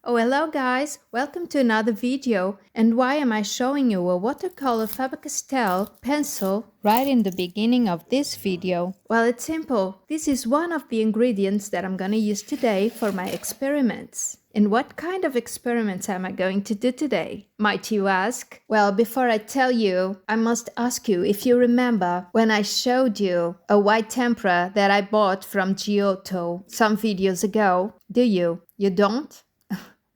Oh, hello guys, welcome to another video. And why am I showing you a watercolor Faber-Castell pencil right in the beginning of this video? Well, it's simple. This is one of the ingredients that I'm gonna use today for my experiments. And what kind of experiments am I going to do today, might you ask? Well, before I tell you, I must ask you if you remember when I showed you a white tempera that I bought from Giotto some videos ago. Do you? You don't?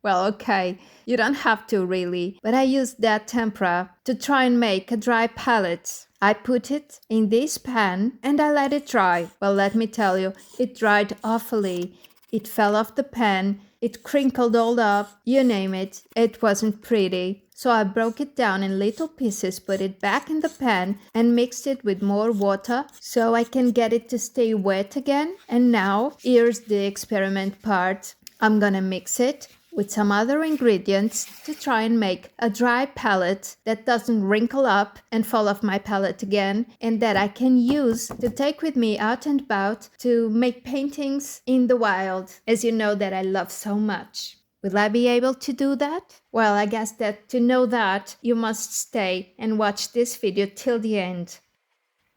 Well, okay, you don't have to really, but I used that tempera to try and make a dry palette. I put it in this pan and I let it dry. Well, let me tell you, it dried awfully. It fell off the pan, it crinkled all up, you name it. It wasn't pretty. So I broke it down in little pieces, put it back in the pan and mixed it with more water so I can get it to stay wet again. And now, here's the experiment part. I'm gonna mix it with some other ingredients to try and make a dry palette that doesn't wrinkle up and fall off my palette again, and that I can use to take with me out and about to make paintings in the wild, as you know that I love so much. Will I be able to do that? Well, I guess that to know that, you must stay and watch this video till the end.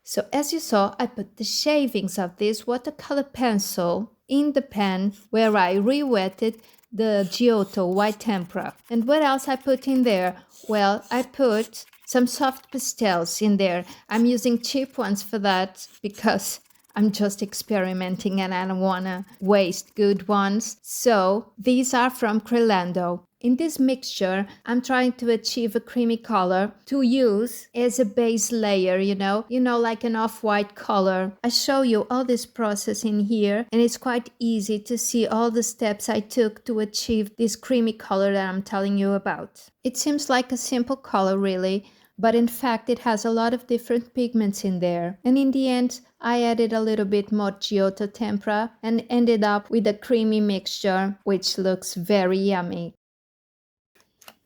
So as you saw, I put the shavings of this watercolor pencil in the pan where I re-wetted the Giotto white tempera. And what else I put in there? Well, I put some soft pastels in there. I'm using cheap ones for that because I'm just experimenting and I don't want to waste good ones. So these are from Crelando. In this mixture, I'm trying to achieve a creamy color to use as a base layer, you know, like an off-white color. I show you all this process in here, and it's quite easy to see all the steps I took to achieve this creamy color that I'm telling you about. It seems like a simple color, really, but in fact it has a lot of different pigments in there. And in the end, I added a little bit more Giotto tempera and ended up with a creamy mixture, which looks very yummy.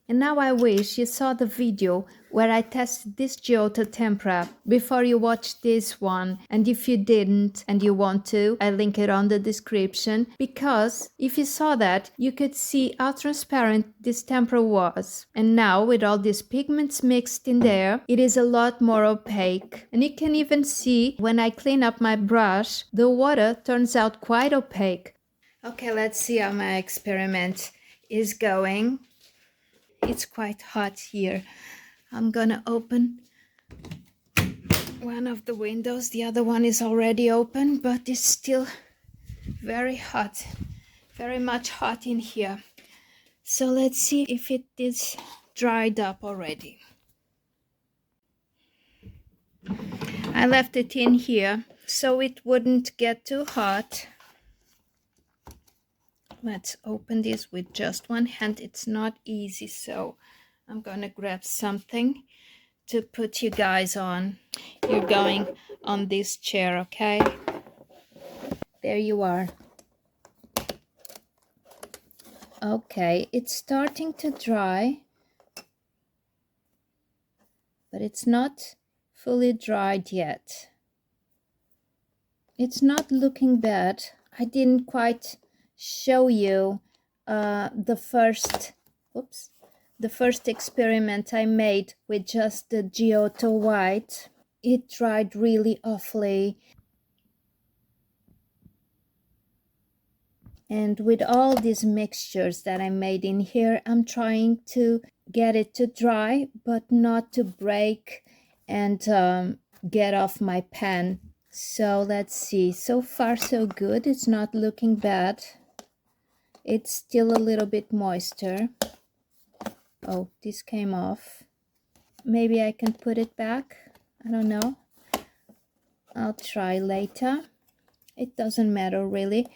And now I wish you saw the video where I tested this Giotto tempera before you watch this one. And if you didn't and you want to, I link it on the description, because if you saw that, you could see how transparent this tempera was. And now with all these pigments mixed in there, it is a lot more opaque. And you can even see when I clean up my brush, the water turns out quite opaque. Okay, let's see how my experiment is going. It's quite hot here. I'm gonna open one of the windows. The other one is already open, but it's still very hot. Very much hot in here. So let's see if it is dried up already. I left it in here so it wouldn't get too hot. Let's open this with just one hand. It's not easy, so I'm gonna grab something to put you guys on. You're going on this chair, okay? There you are. Okay, it's starting to dry, but it's not fully dried yet. It's not looking bad. I didn't quite show you the first experiment I made with just the Giotto white. It dried really awfully. And with all these mixtures that I made in here, I'm trying to get it to dry, but not to break and get off my pan. So let's see. So far so good. It's not looking bad. It's still a little bit moister. Oh, this came off. Maybe I can put it back. I don't know. I'll try later. It doesn't matter really.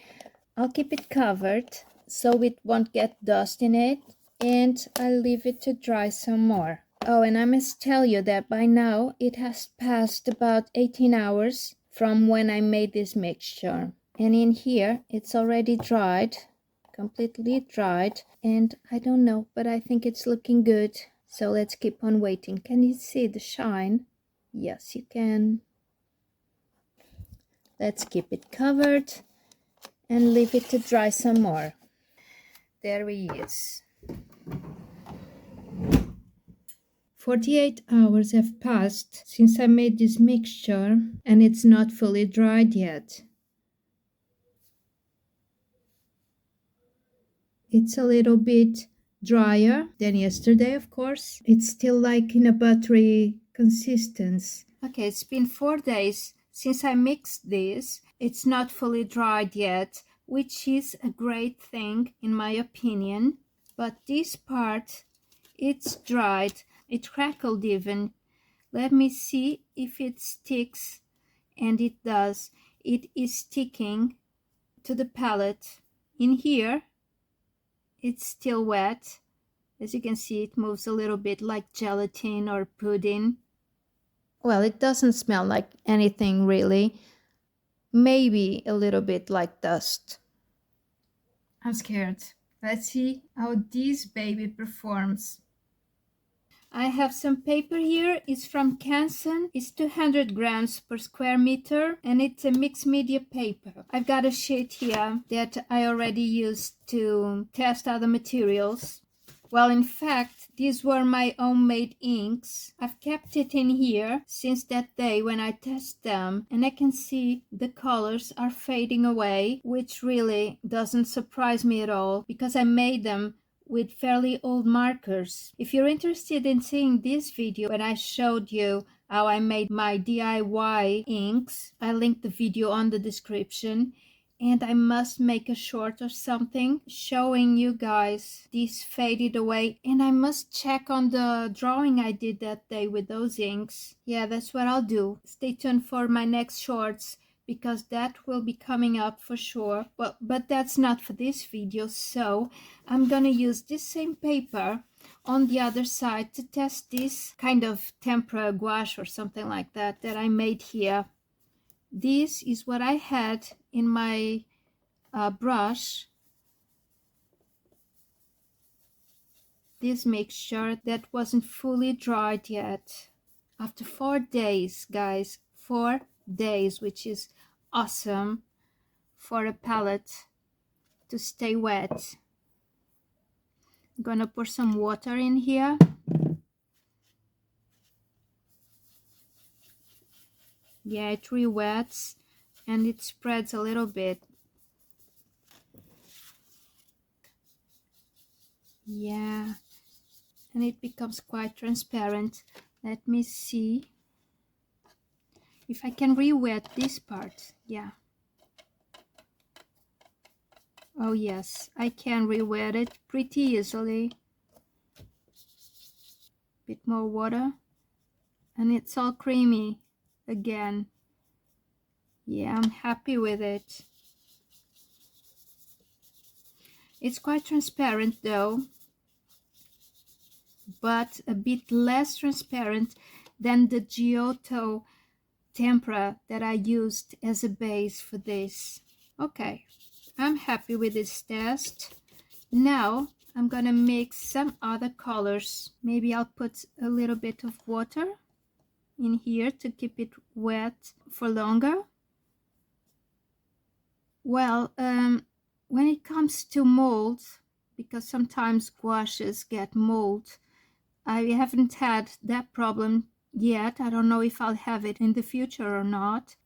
I'll keep it covered so it won't get dust in it, and I'll leave it to dry some more. Oh, and I must tell you that by now it has passed about 18 hours from when I made this mixture. And in here it's already dried, completely dried, and I don't know, but I think it's looking good. So let's keep on waiting. Can you see the shine? Yes, you can. Let's keep it covered and leave it to dry some more. There he is. 48 hours have passed since I made this mixture, and it's not fully dried yet. It's a little bit drier than yesterday, of course. It's still like in a buttery consistency. Okay, it's been 4 days since I mixed this. It's not fully dried yet, which is a great thing in my opinion. But this part, it's dried. It crackled even. Let me see if it sticks, and it does. It is sticking to the palette. In here, it's still wet. As you can see, it moves a little bit like gelatin or pudding. Well, it doesn't smell like anything really. Maybe a little bit like dust. I'm scared. Let's see how this baby performs. I have some paper here. It's from Canson. It's 200 grams per square meter, and it's a mixed media paper. I've got a sheet here that I already used to test other materials. Well, in fact, these were my homemade inks. I've kept it in here since that day when I tested them, and I can see the colors are fading away, which really doesn't surprise me at all because I made them with fairly old markers. If you're interested in seeing this video when I showed you how I made my DIY inks, I linked the video on the description, and I must make a short or something showing you guys this faded away, and I must check on the drawing I did that day with those inks. Yeah, that's what I'll do. Stay tuned for my next shorts, because that will be coming up for sure. Well, but that's not for this video, so I'm gonna use this same paper on the other side to test this kind of tempera gouache or something like that I made here. This is what I had in my brush. This mixture that wasn't fully dried yet. After 4 days, guys, 4 days, which is awesome for a palette to stay wet. I'm gonna pour some water in here. Yeah, it re-wets and it spreads a little bit. Yeah, and it becomes quite transparent. Let me see if I can re-wet this part. Yeah. Oh yes, I can re-wet it pretty easily. Bit more water and it's all creamy again. Yeah, I'm happy with it. It's quite transparent though, but a bit less transparent than the Giotto tempera that I used as a base for this. Okay, I'm happy with this test. Now I'm gonna mix some other colors. Maybe I'll put a little bit of water in here to keep it wet for longer. Well, when it comes to mold, because sometimes gouaches get mold, I haven't had that problem yet. I don't know if I'll have it in the future or not.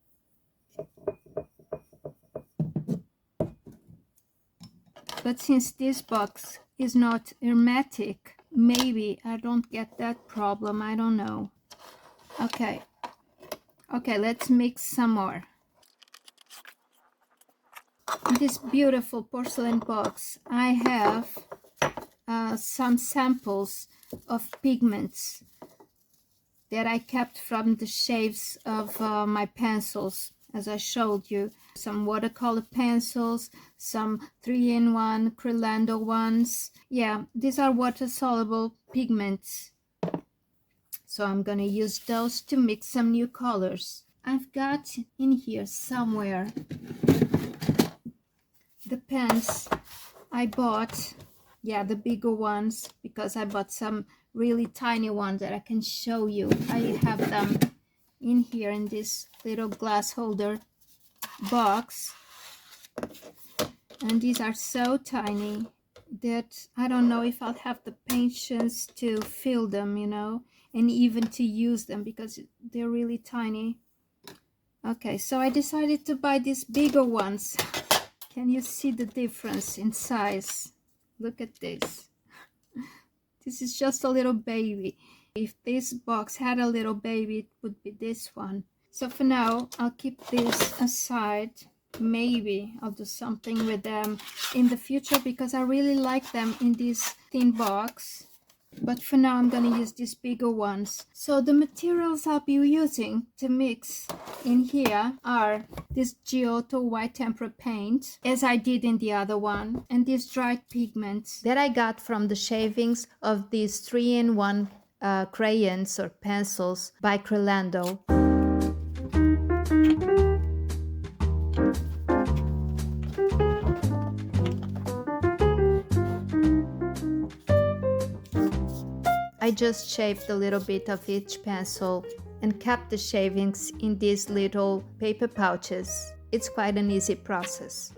But since this box is not hermetic, maybe I don't get that problem. I don't know. Okay, let's mix some more. In this beautiful porcelain box, I have some samples of pigments that I kept from the shaves of my pencils, as I showed you. Some watercolor pencils, some 3-in-1 Crilando ones. Yeah, these are water-soluble pigments. So I'm gonna use those to mix some new colors. I've got in here somewhere the pens I bought. Yeah, the bigger ones, because I bought some really tiny ones that I can show you. I have them in here in this little glass holder box, and these are so tiny. that I don't know if I'll have the patience to fill them, you know, and even to use them because they're really tiny. Okay, so I decided to buy these bigger ones. Can you see the difference in size? Look at this. This is just a little baby. If this box had a little baby, it would be this one. So for now, I'll keep this aside. Maybe I'll do something with them in the future because I really like them in this thin box. But for now, I'm gonna use these bigger ones. So the materials I'll be using to mix in here are this Giotto white tempera paint, as I did in the other one, and these dried pigments that I got from the shavings of these 3-in-1 crayons or pencils by Crelando. I just shaved a little bit of each pencil and kept the shavings in these little paper pouches. It's quite an easy process.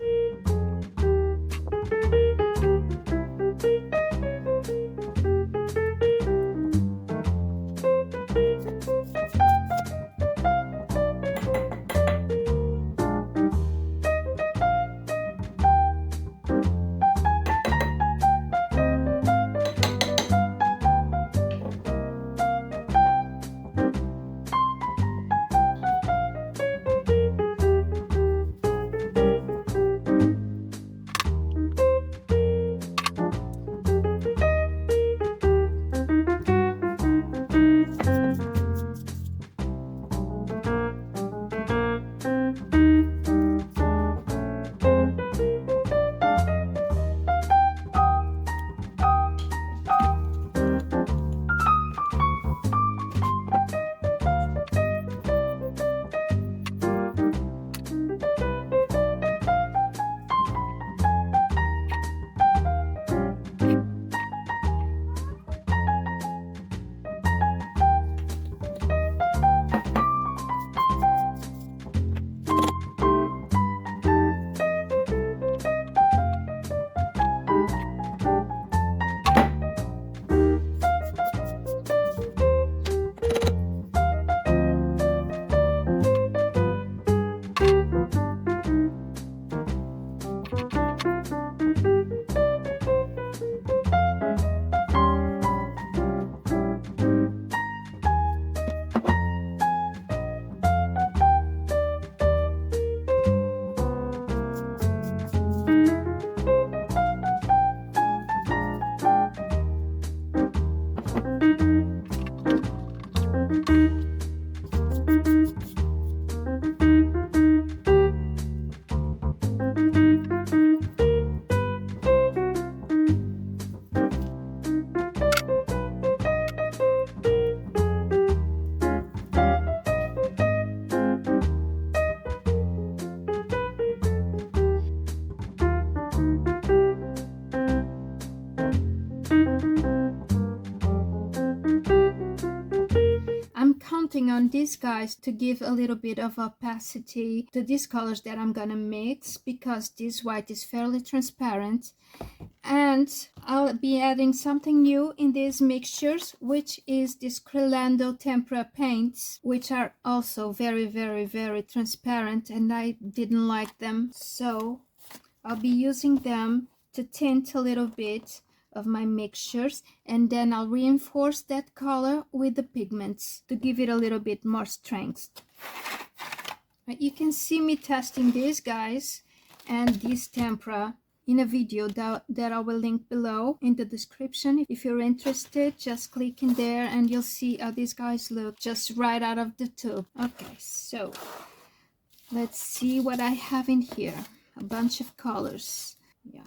On these guys to give a little bit of opacity to these colors that I'm gonna mix because this white is fairly transparent, and I'll be adding something new in these mixtures, which is this Crelando tempera paints, which are also very transparent, and I didn't like them, so I'll be using them to tint a little bit of my mixtures, and then I'll reinforce that color with the pigments to give it a little bit more strength. You can see me testing these guys and this tempera in a video that I will link below in the description. If you're interested, just click in there and you'll see how these guys look just right out of the tube. Okay, so let's see what I have in here. A bunch of colors. Yeah.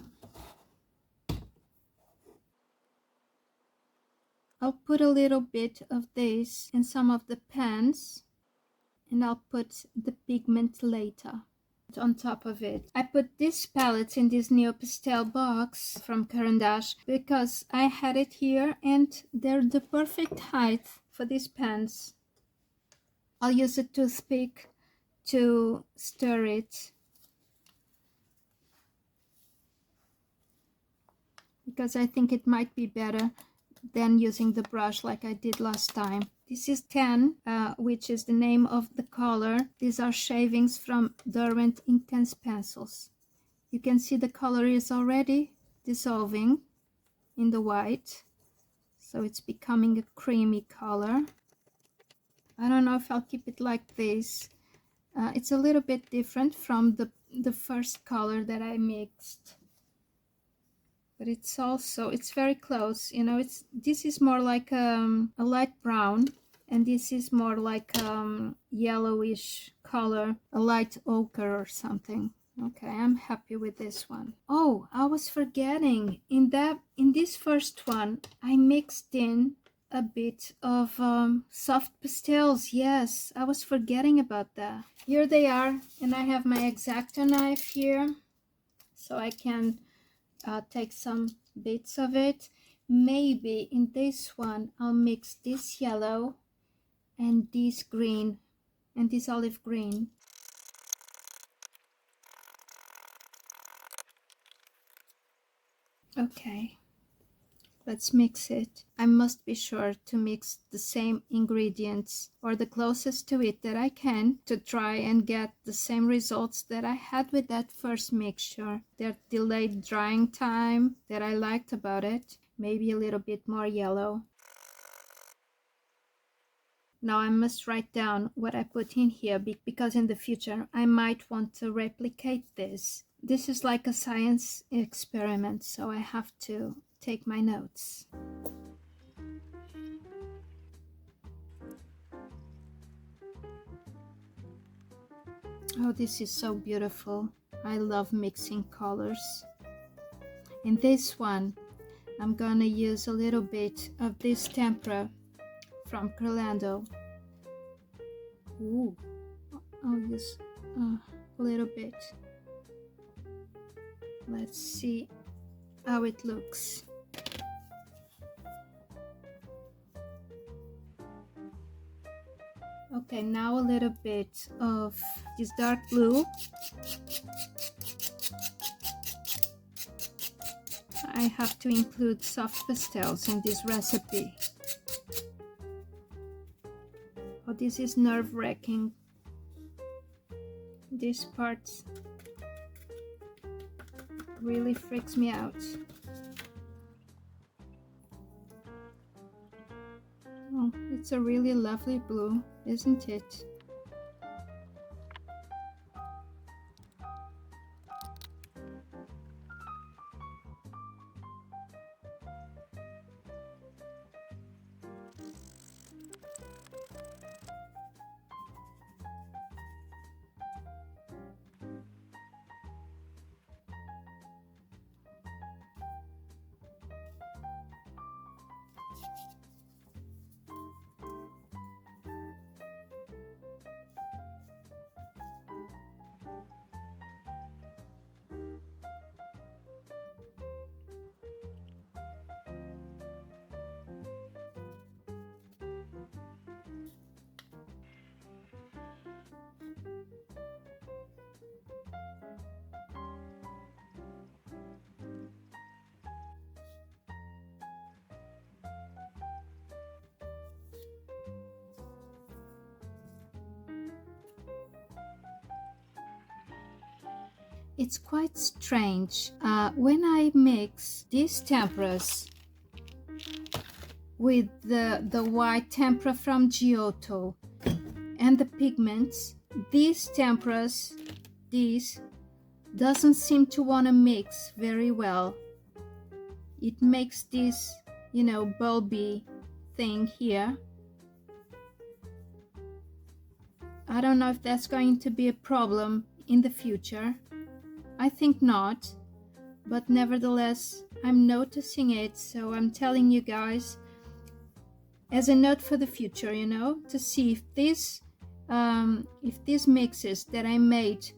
I'll put a little bit of this in some of the pens, and I'll put the pigment later on top of it. I put this palette in this Neo Pastel box from Caran d'Ache because I had it here and they're the perfect height for these pens. I'll use a toothpick to stir it. because I think it might be better than using the brush like I did last time. This is 10, which is the name of the color. These are shavings from Derwent Intense Pencils. You can see the color is already dissolving in the white, so it's becoming a creamy color. I don't know if I'll keep it like this. It's a little bit different from the first color that I mixed, but it's very close, you know. This is more like a light brown, and this is more like yellowish color, a light ochre or something. Okay, I'm happy with this one. Oh, I was forgetting, in this first one I mixed in a bit of soft pastels. Yes, I was forgetting about that. Here they are, and I have my X-Acto knife here, so I can take some bits of it. Maybe in this one I'll mix this yellow and this green and this olive green. Okay, let's mix it. I must be sure to mix the same ingredients, or the closest to it that I can, to try and get the same results that I had with that first mixture. That delayed drying time that I liked about it. Maybe a little bit more yellow. Now I must write down what I put in here, because in the future I might want to replicate this. This is like a science experiment, so I have to take my notes. Oh, this is so beautiful. I love mixing colors. In this one, I'm gonna use a little bit of this tempera from Curlando. Ooh, I'll use a little bit. Let's see how it looks. Okay, now a little bit of this dark blue. I have to include soft pastels in this recipe. Oh, this is nerve-wracking. This part really freaks me out. Oh, it's a really lovely blue, isn't it? It's quite strange. When I mix these temperas with the white tempera from Giotto and the pigments, these temperas, doesn't seem to want to mix very well. It makes this, you know, bulby thing here. I don't know if that's going to be a problem in the future. I think not, but nevertheless, I'm noticing it, so I'm telling you guys as a note for the future, you know, to see if these mixes that I made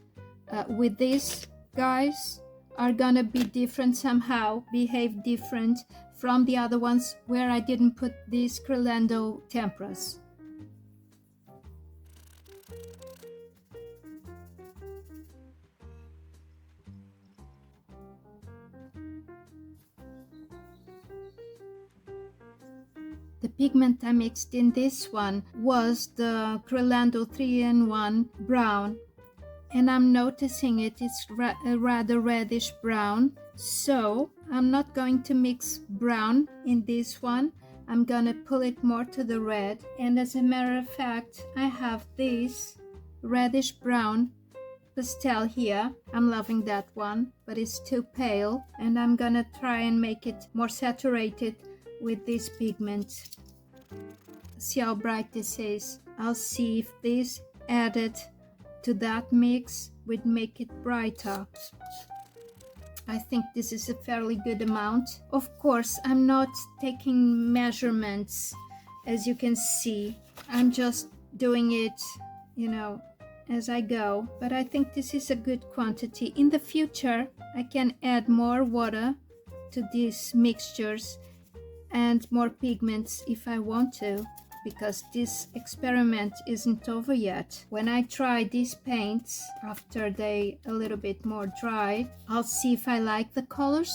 with these guys are gonna be different somehow, behave different from the other ones where I didn't put these Curlando temperas. The pigment I mixed in this one was the Crelando 3-in-1 brown, and I'm noticing it is a rather reddish brown, so I'm not going to mix brown in this one. I'm gonna pull it more to the red, and as a matter of fact, I have this reddish brown pastel here. I'm loving that one, but it's too pale, and I'm gonna try and make it more saturated with this pigment. See how bright this is. I'll see if this added to that mix would make it brighter. I think this is a fairly good amount. Of course, I'm not taking measurements, as you can see. I'm just doing it, you know, as I go. But I think this is a good quantity. In the future, I can add more water to these mixtures and more pigments if I want to, because this experiment isn't over yet. When I try these paints after they a little bit more dry, I'll see if I like the colors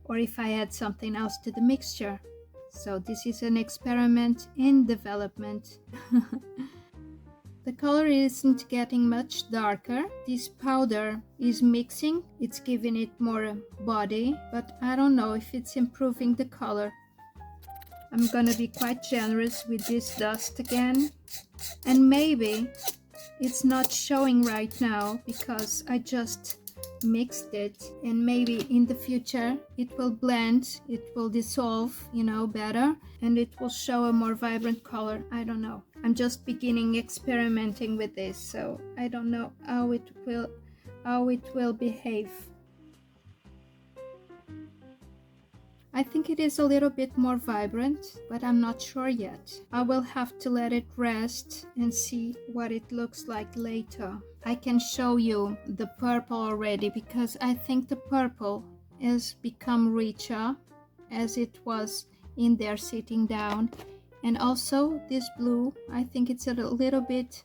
or if I add something else to the mixture. So this is an experiment in development. The color isn't getting much darker. This powder is mixing, it's giving it more body, but I don't know if it's improving the color. I'm gonna be quite generous with this dust again, and maybe it's not showing right now because I just mixed it, and maybe in the future it will blend, it will dissolve, you know, better, and it will show a more vibrant color. I don't know. I'm just beginning experimenting with this, so I don't know how it will behave. I think it is a little bit more vibrant, but I'm not sure yet. I will have to let it rest and see what it looks like later. I can show you the purple already because I think the purple has become richer as it was in there sitting down. And also this blue, I think it's a little bit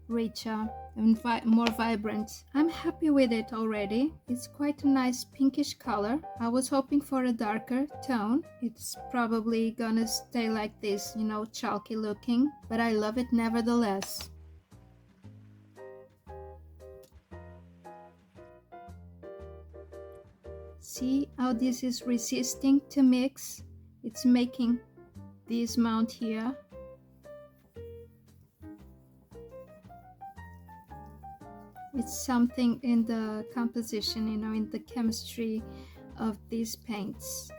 richer and more vibrant. I'm happy with it already. It's quite a nice pinkish color. I was hoping for a darker tone. It's probably gonna stay like this, you know, chalky looking, but I love it nevertheless. See how this is resisting to mix? It's making this mount here. It's something in the composition, you know, in the chemistry of these paints.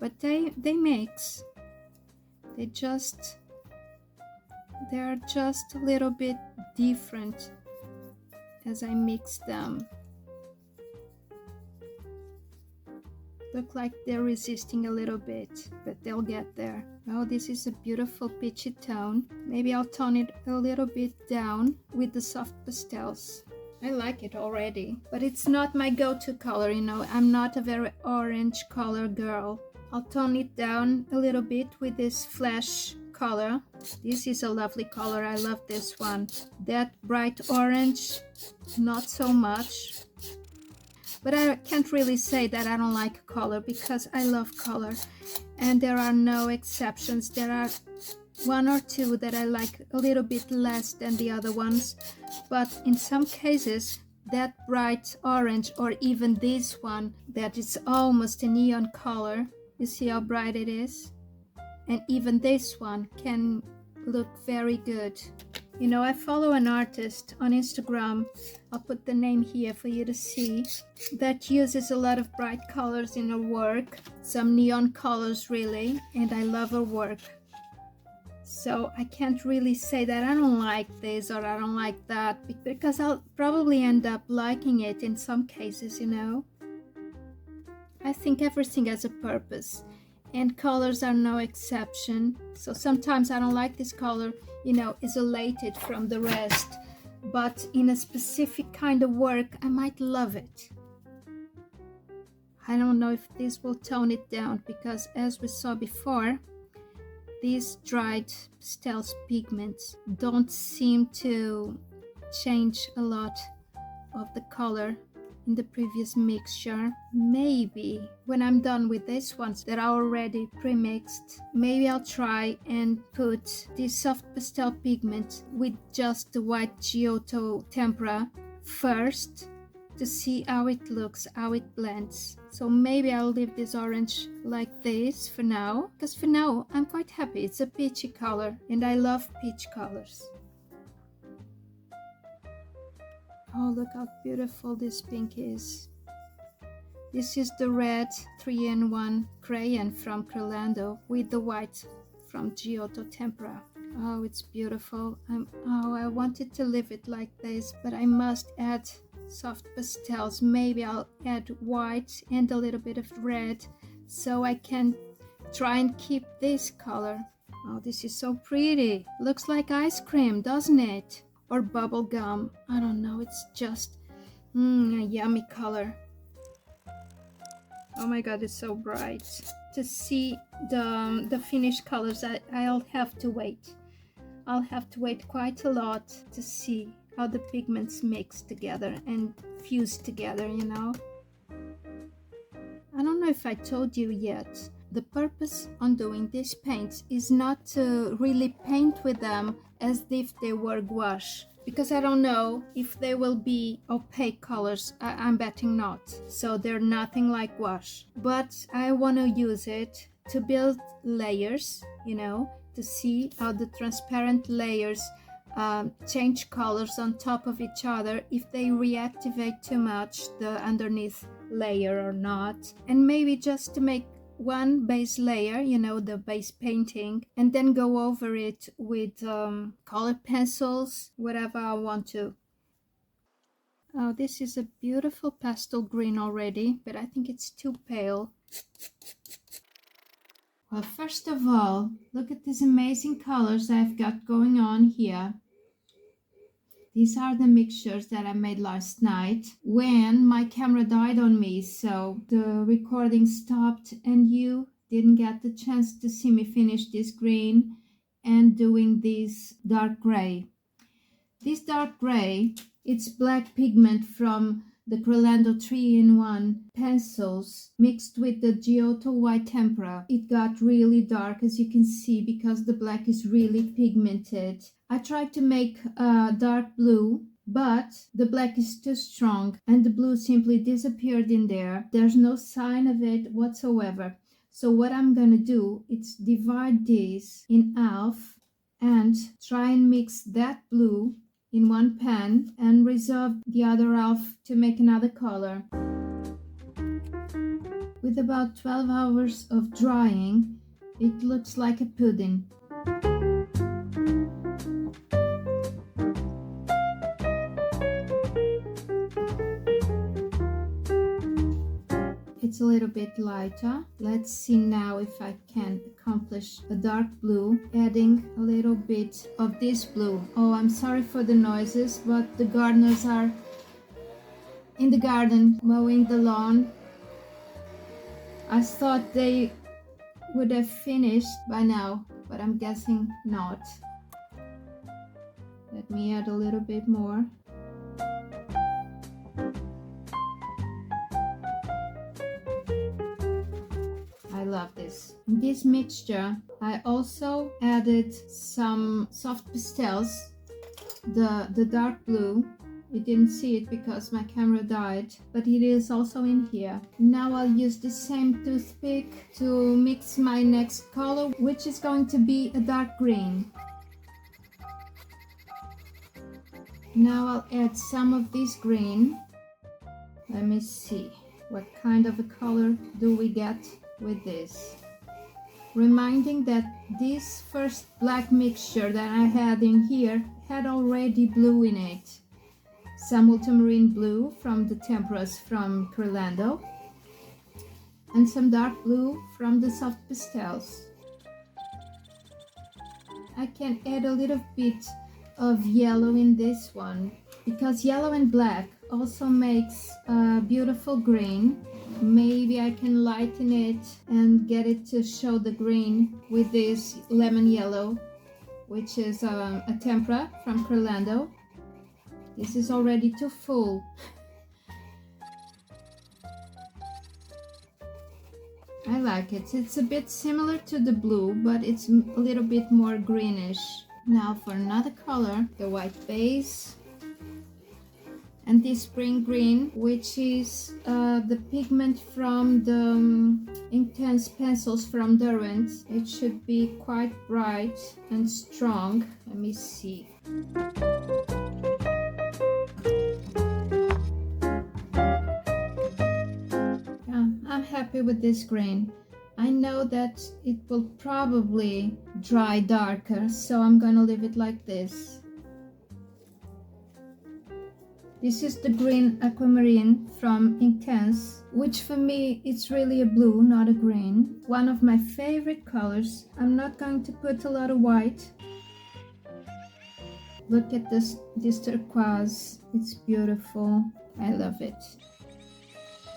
But they mix. They're just a little bit different as I mix them. Look like they're resisting a little bit, but they'll get there. Oh, this is a beautiful peachy tone. Maybe I'll tone it a little bit down with the soft pastels. I like it already, but it's not my go-to color, you know. I'm not a very orange color girl. I'll tone it down a little bit with this flash color. This is a lovely color. I love this one. That bright orange, not so much. But I can't really say that I don't like color because I love color, and there are no exceptions. There are one or two that I like a little bit less than the other ones, but in some cases that bright orange, or even this one that is almost a neon color, you see how bright it is, and even this one can look very good. You know, I follow an artist on Instagram, I'll put the name here for you to see, that uses a lot of bright colors in her work, some neon colors really, and I love her work. So I can't really say that I don't like this or I don't like that, because I'll probably end up liking it in some cases, you know. I think everything has a purpose, and colors are no exception. So sometimes I don't like this color, you know, isolated from the rest, but in a specific kind of work I might love it. I don't know if this will tone it down, because as we saw before, these dried pastels pigments don't seem to change a lot of the color in the previous mixture. Maybe when I'm done with these ones that are already pre-mixed, maybe I'll try and put this soft pastel pigment with just the white Giotto tempera first to see how it looks, how it blends. So maybe I'll leave this orange like this for now, because for now I'm quite happy. It's a peachy color and I love peach colors. Oh, look how beautiful this pink is. This is the red 3-in-1 crayon from Curlando with the white from Giotto Tempera. Oh, it's beautiful. I wanted to leave it like this, but I must add soft pastels. Maybe I'll add white and a little bit of red so I can try and keep this color. Oh, this is so pretty. Looks like ice cream, doesn't it? Or bubble gum. I don't know, it's just a yummy color. Oh my god, it's so bright. To see the finished colors, I'll have to wait. I'll have to wait quite a lot to see how the pigments mix together and fuse together, you know. I don't know if I told you yet. The purpose on doing these paints is not to really paint with them as if they were gouache, because I don't know if they will be opaque colors. I'm betting not. So they're nothing like gouache. But I want to use it to build layers, you know, to see how the transparent layers change colors on top of each other, if they reactivate too much the underneath layer or not. And maybe just to make one base layer, you know, the base painting, and then go over it with colored pencils, whatever I want to. Oh, this is a beautiful pastel green already, but I think it's too pale. Well, first of all, look at these amazing colors I've got going on here. These are the mixtures that I made last night when my camera died on me, so the recording stopped and you didn't get the chance to see me finish this green and doing this dark gray. This dark gray, it's black pigment from the Curlando 3-in-1 pencils mixed with the Giotto white tempera. It got really dark, as you can see, because the black is really pigmented. I tried to make a dark blue, but the black is too strong and the blue simply disappeared in there. There's no sign of it whatsoever. So what I'm gonna do is divide this in half and try and mix that blue in one pan and reserve the other half to make another color. With about 12 hours of drying, it looks like a pudding. It's a little bit lighter. Let's see now if I can accomplish a dark blue, adding a little bit of this blue. Oh, I'm sorry for the noises, but the gardeners are in the garden mowing the lawn. I thought they would have finished by now, but I'm guessing not. Let me add a little bit more. I love this. In this mixture, I also added some soft pastels, the dark blue. You didn't see it because my camera died, but it is also in here. Now I'll use the same toothpick to mix my next color, which is going to be a dark green. Now I'll add some of this green. Let me see, what kind of a color do we get with this? Reminding that this first black mixture that I had in here had already blue in it. Some ultramarine blue from the temperas from Curlando and some dark blue from the soft pastels. I can add a little bit of yellow in this one because yellow and black also makes a beautiful green. Maybe I can lighten it and get it to show the green with this lemon yellow, which is a tempera from Curlando. This is already too full. I like it. It's a bit similar to the blue, but it's a little bit more greenish. Now for another color, the white base. And this spring green, which is the pigment from the intense pencils from Derwent. It should be quite bright and strong. Let me see. Yeah, I'm happy with this green. I know that it will probably dry darker, so I'm gonna leave it like this. This is the green aquamarine from Intense, which for me it's really a blue, not a green. One of my favorite colors. I'm not going to put a lot of white. Look at this turquoise. It's beautiful. I love it.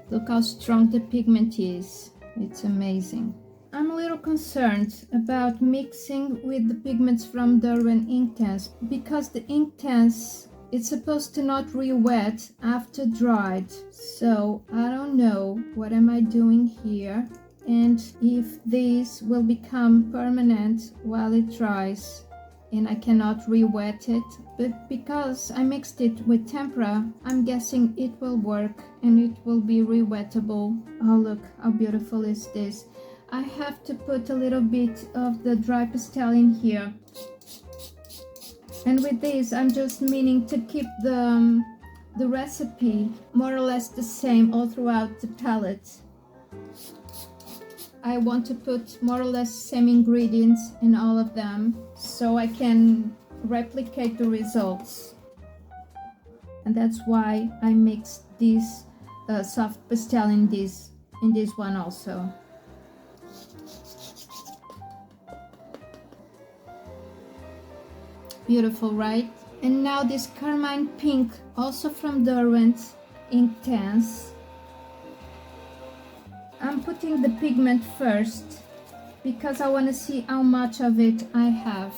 Look how strong the pigment is. It's amazing. I'm a little concerned about mixing with the pigments from Derwent Intense because the Intense, it's supposed to not re-wet after dried. So I don't know what am I doing here and if this will become permanent while it dries and I cannot re-wet it. But because I mixed it with tempera, I'm guessing it will work and it will be re-wettable. Oh, look how beautiful is this. I have to put a little bit of the dry pastel in here. And with this, I'm just meaning to keep the recipe more or less the same all throughout the palette. I want to put more or less same ingredients in all of them so I can replicate the results. And that's why I mixed this soft pastel in this one also. Beautiful, right? And now this carmine pink, also from Derwent Intense. I'm putting the pigment first because I want to see how much of it I have,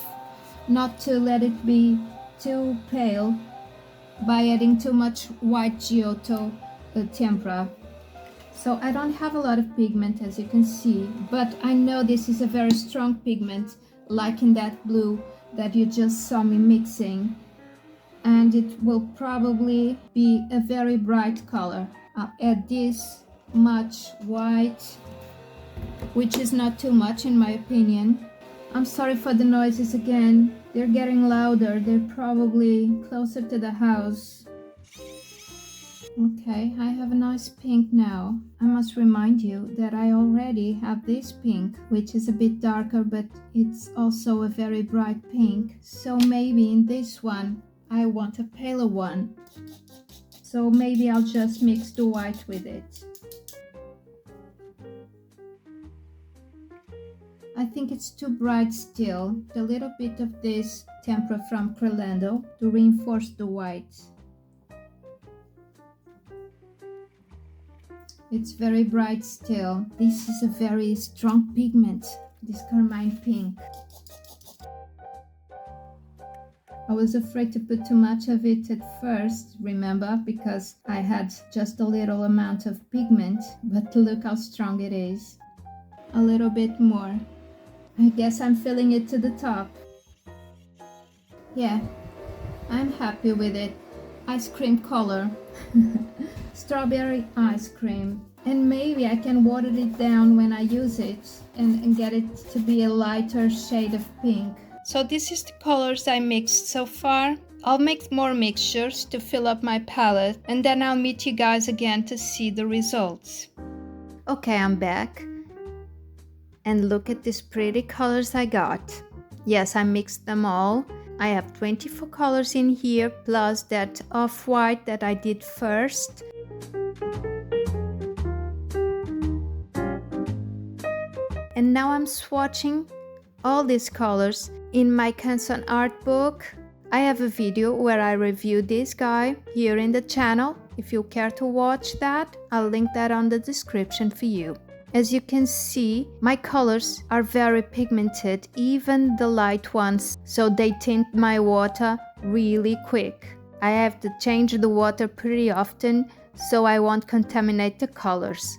not to let it be too pale by adding too much white Giotto tempera. So I don't have a lot of pigment, as you can see, but I know this is a very strong pigment, like in that blue that you just saw me mixing, and it will probably be a very bright color. I'll add this much white, which is not too much in my opinion. I'm sorry for the noises again, they're getting louder, they're probably closer to the house. Okay, I have a nice pink now. I must remind you that I already have this pink, which is a bit darker, but it's also a very bright pink. So maybe in this one, I want a paler one. So maybe I'll just mix the white with it. I think it's too bright still. A little bit of this tempera from Crelando to reinforce the white. It's very bright still. This is a very strong pigment, this carmine pink. I was afraid to put too much of it at first, remember, because I had just a little amount of pigment, but look how strong it is. A little bit more. I guess I'm filling it to the top. Yeah, I'm happy with it. Ice cream color. Strawberry ice cream. And maybe I can water it down when I use it and get it to be a lighter shade of pink. So this is the colors I mixed so far. I'll make more mixtures to fill up my palette and then I'll meet you guys again to see the results. Okay, I'm back. And look at these pretty colors I got. Yes, I mixed them all. I have 24 colors in here, plus that off-white that I did first. And now I'm swatching all these colors in my Canson art book. I have a video where I review this guy here in the channel. If you care to watch that, I'll link that on the description for you. As you can see, my colors are very pigmented, even the light ones, so they tint my water really quick. I have to change the water pretty often, so I won't contaminate the colors.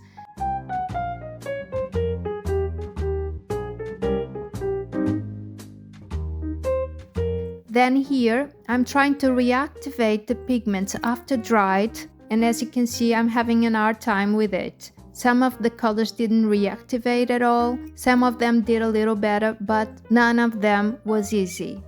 Then here, I'm trying to reactivate the pigments after dried, and as you can see, I'm having an hard time with it. Some of the colors didn't reactivate at all, some of them did a little better, but none of them was easy.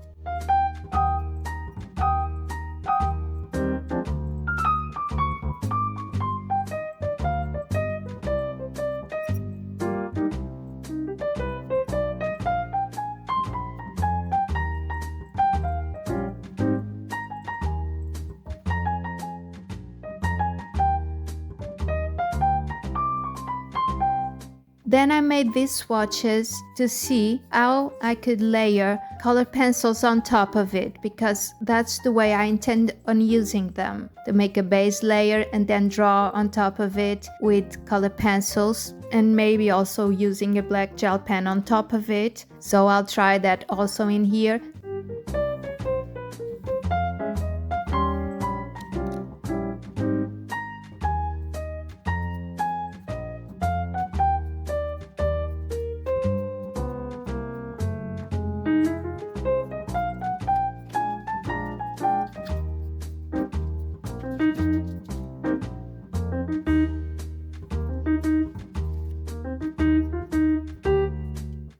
Then I made these swatches to see how I could layer colored pencils on top of it, because that's the way I intend on using them. To make a base layer and then draw on top of it with colored pencils, and maybe also using a black gel pen on top of it. So I'll try that also in here.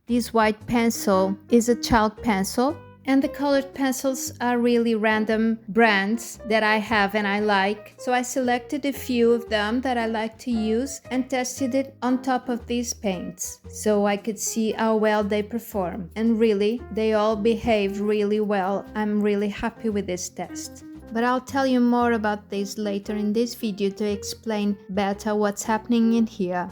This white pencil is a chalk pencil, and the colored pencils are really random brands that I have and I like. So I selected a few of them that I like to use and tested it on top of these paints so I could see how well they perform. And really, they all behaved really well. I'm really happy with this test. But I'll tell you more about this later in this video to explain better what's happening in here.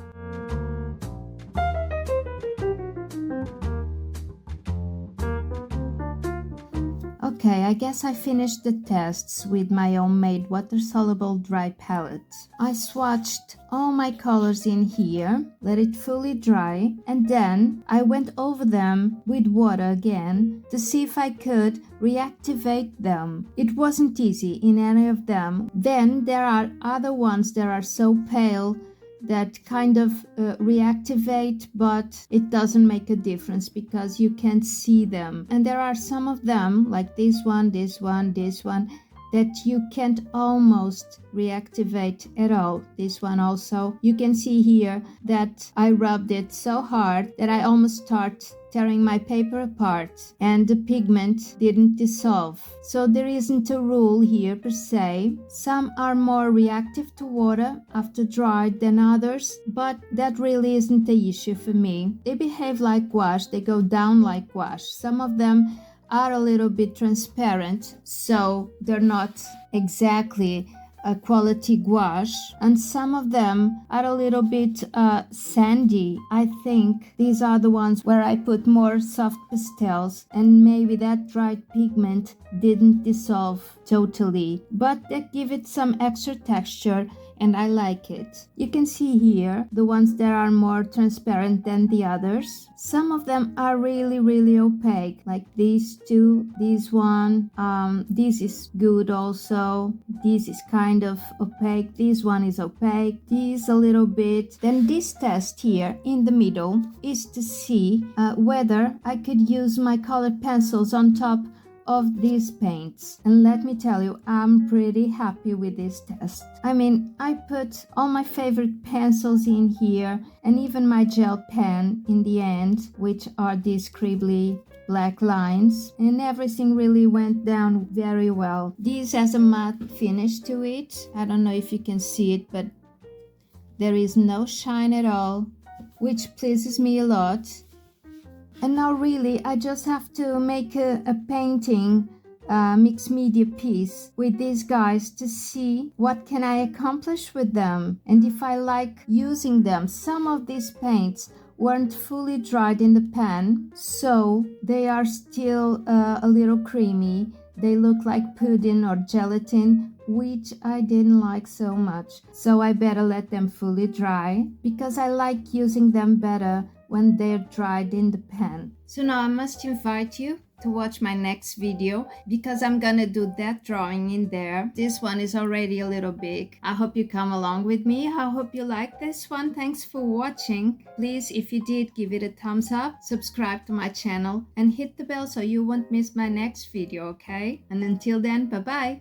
Okay, I guess I finished the tests with my homemade water-soluble dry palette. I swatched all my colors in here, let it fully dry, and then I went over them with water again to see if I could reactivate them. It wasn't easy in any of them. Then there are other ones that are so pale that kind of reactivate, but it doesn't make a difference because you can't see them. And there are some of them, like this one, that you can't almost reactivate at all. This one also. You can see here that I rubbed it so hard that I almost start tearing my paper apart, and the pigment didn't dissolve. So there isn't a rule here per se. Some are more reactive to water after dried than others, but that really isn't the issue for me. They behave like gouache, they go down like gouache. Some of them are a little bit transparent, so they're not exactly a quality gouache, and some of them are a little bit sandy. I think these are the ones where I put more soft pastels, and maybe that dried pigment didn't dissolve totally, but that give it some extra texture, and I like it. You can see here the ones that are more transparent than the others. Some of them are really opaque, like these two, this one. This is good also. This is kind of opaque. This one is opaque. This a little bit. Then this test here in the middle is to see whether I could use my colored pencils on top of these paints. And let me tell you, I'm pretty happy with this test. I mean, I put all my favorite pencils in here and even my gel pen in the end, which are these scribbly black lines, and everything really went down very well. This has a matte finish to it. I don't know if you can see it, but there is no shine at all, which pleases me a lot. And now really I just have to make a painting mixed media piece with these guys to see what can I accomplish with them and if I like using them. Some of these paints weren't fully dried in the pan, so they are still a little creamy. They look like pudding or gelatin, which I didn't like so much. So I better let them fully dry because I like using them better when they're dried in the pan. So now I must invite you to watch my next video because I'm gonna do that drawing in there. This one is already a little big. I hope you come along with me. I hope you like this one. Thanks for watching. Please, if you did, give it a thumbs up, subscribe to my channel, and hit the bell so you won't miss my next video, okay? And until then, bye bye.